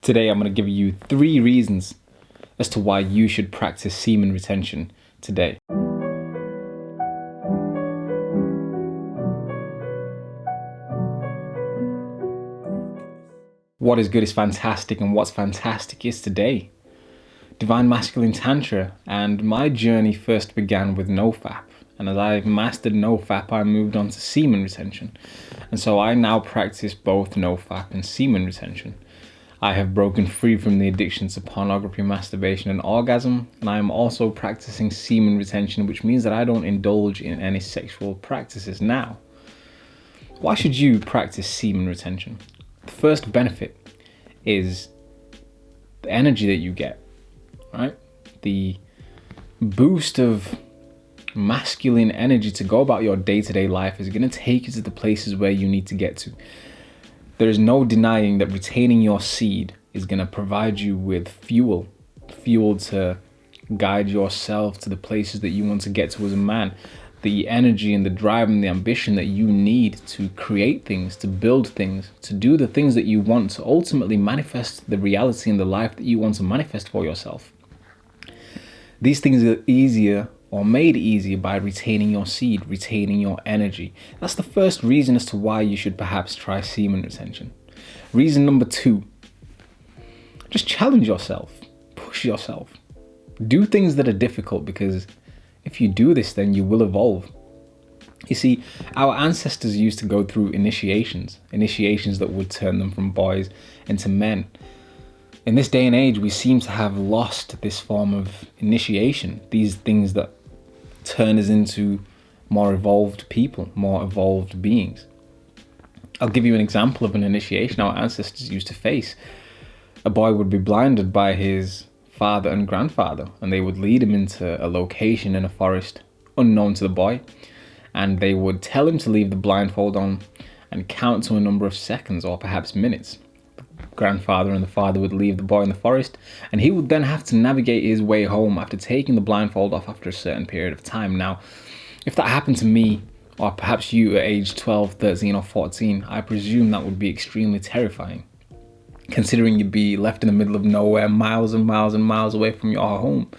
Today I'm going to give you 3 reasons as to why you should practice semen retention today. What is good is fantastic, and what's fantastic is today. Divine Masculine Tantra, and my journey first began with NoFap. And as I mastered NoFap, I moved on to semen retention. And so I now practice both NoFap and semen retention. I have broken free from the addictions to pornography, masturbation, and orgasm, and I am also practicing semen retention, which means that I don't indulge in any sexual practices now. Why should you practice semen retention? The first benefit is the energy that you get, right? The boost of masculine energy to go about your day-to-day life is going to take you to the places where you need to get to. There is no denying that retaining your seed is going to provide you with fuel to guide yourself to the places that you want to get to as a man. The energy and the drive and the ambition that you need to create things, to build things, to do the things that you want, to ultimately manifest the reality and the life that you want to manifest for yourself. These things are easier or made easier by retaining your seed, retaining your energy. That's the first reason as to why you should perhaps try semen retention. Reason number 2, just challenge yourself, push yourself. Do things that are difficult, because if you do this, then you will evolve. You see, our ancestors used to go through initiations that would turn them from boys into men. In this day and age, we seem to have lost this form of initiation, these things that turn us into more evolved people, more evolved beings. I'll give you an example of an initiation our ancestors used to face. A boy would be blinded by his father and grandfather, and they would lead him into a location in a forest unknown to the boy, and they would tell him to leave the blindfold on and count to a number of seconds or perhaps minutes. Grandfather and the father would leave the boy in the forest, and he would then have to navigate his way home after taking the blindfold off after a certain period of time. Now, if that happened to me, or perhaps you at age 12, 13 or 14, I presume that would be extremely terrifying, considering you'd be left in the middle of nowhere, miles and miles and miles away from your home.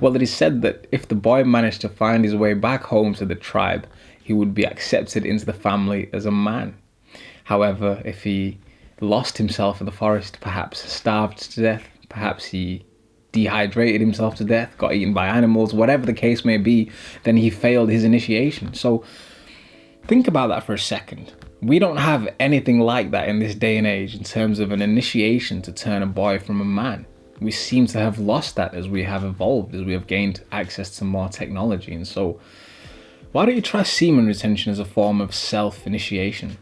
Well, it is said that if the boy managed to find his way back home to the tribe, he would be accepted into the family as a man. However, if he lost himself in the forest, perhaps starved to death, perhaps he dehydrated himself to death, got eaten by animals, whatever the case may be, then he failed his initiation. So think about that for a second. We don't have anything like that in this day and age in terms of an initiation to turn a boy from a man. We seem to have lost that as we have evolved, as we have gained access to more technology. And so why don't you try semen retention as a form of self-initiation?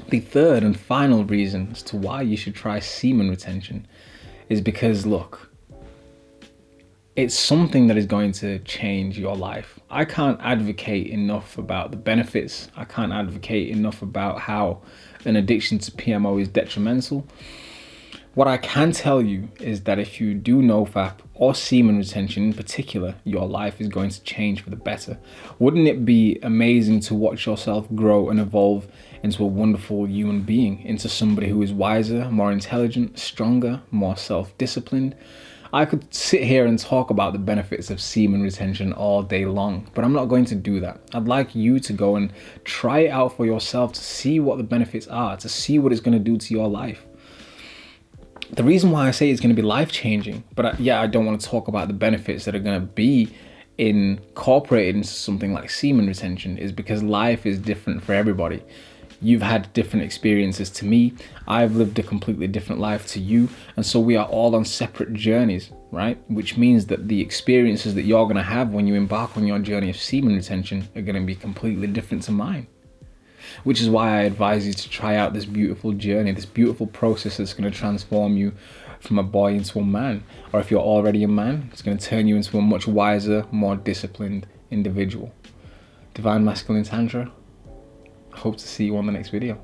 The third and final reason as to why you should try semen retention is because, look, it's something that is going to change your life. I can't advocate enough about the benefits. I can't advocate enough about how an addiction to PMO is detrimental. What I can tell you is that if you do NoFap or semen retention in particular, your life is going to change for the better. Wouldn't it be amazing to watch yourself grow and evolve into a wonderful human being, into somebody who is wiser, more intelligent, stronger, more self-disciplined? I could sit here and talk about the benefits of semen retention all day long, but I'm not going to do that. I'd like you to go and try it out for yourself to see what the benefits are, to see what it's going to do to your life. The reason why I say it's going to be life-changing, but I don't want to talk about the benefits that are going to be incorporated into something like semen retention, is because life is different for everybody. You've had different experiences to me. I've lived a completely different life to you. And so we are all on separate journeys, right? Which means that the experiences that you're going to have when you embark on your journey of semen retention are going to be completely different to mine. Which is why I advise you to try out this beautiful journey, this beautiful process that's going to transform you from a boy into a man. Or if you're already a man, it's going to turn you into a much wiser, more disciplined individual. Divine Masculine Tantra. Hope to see you on the next video.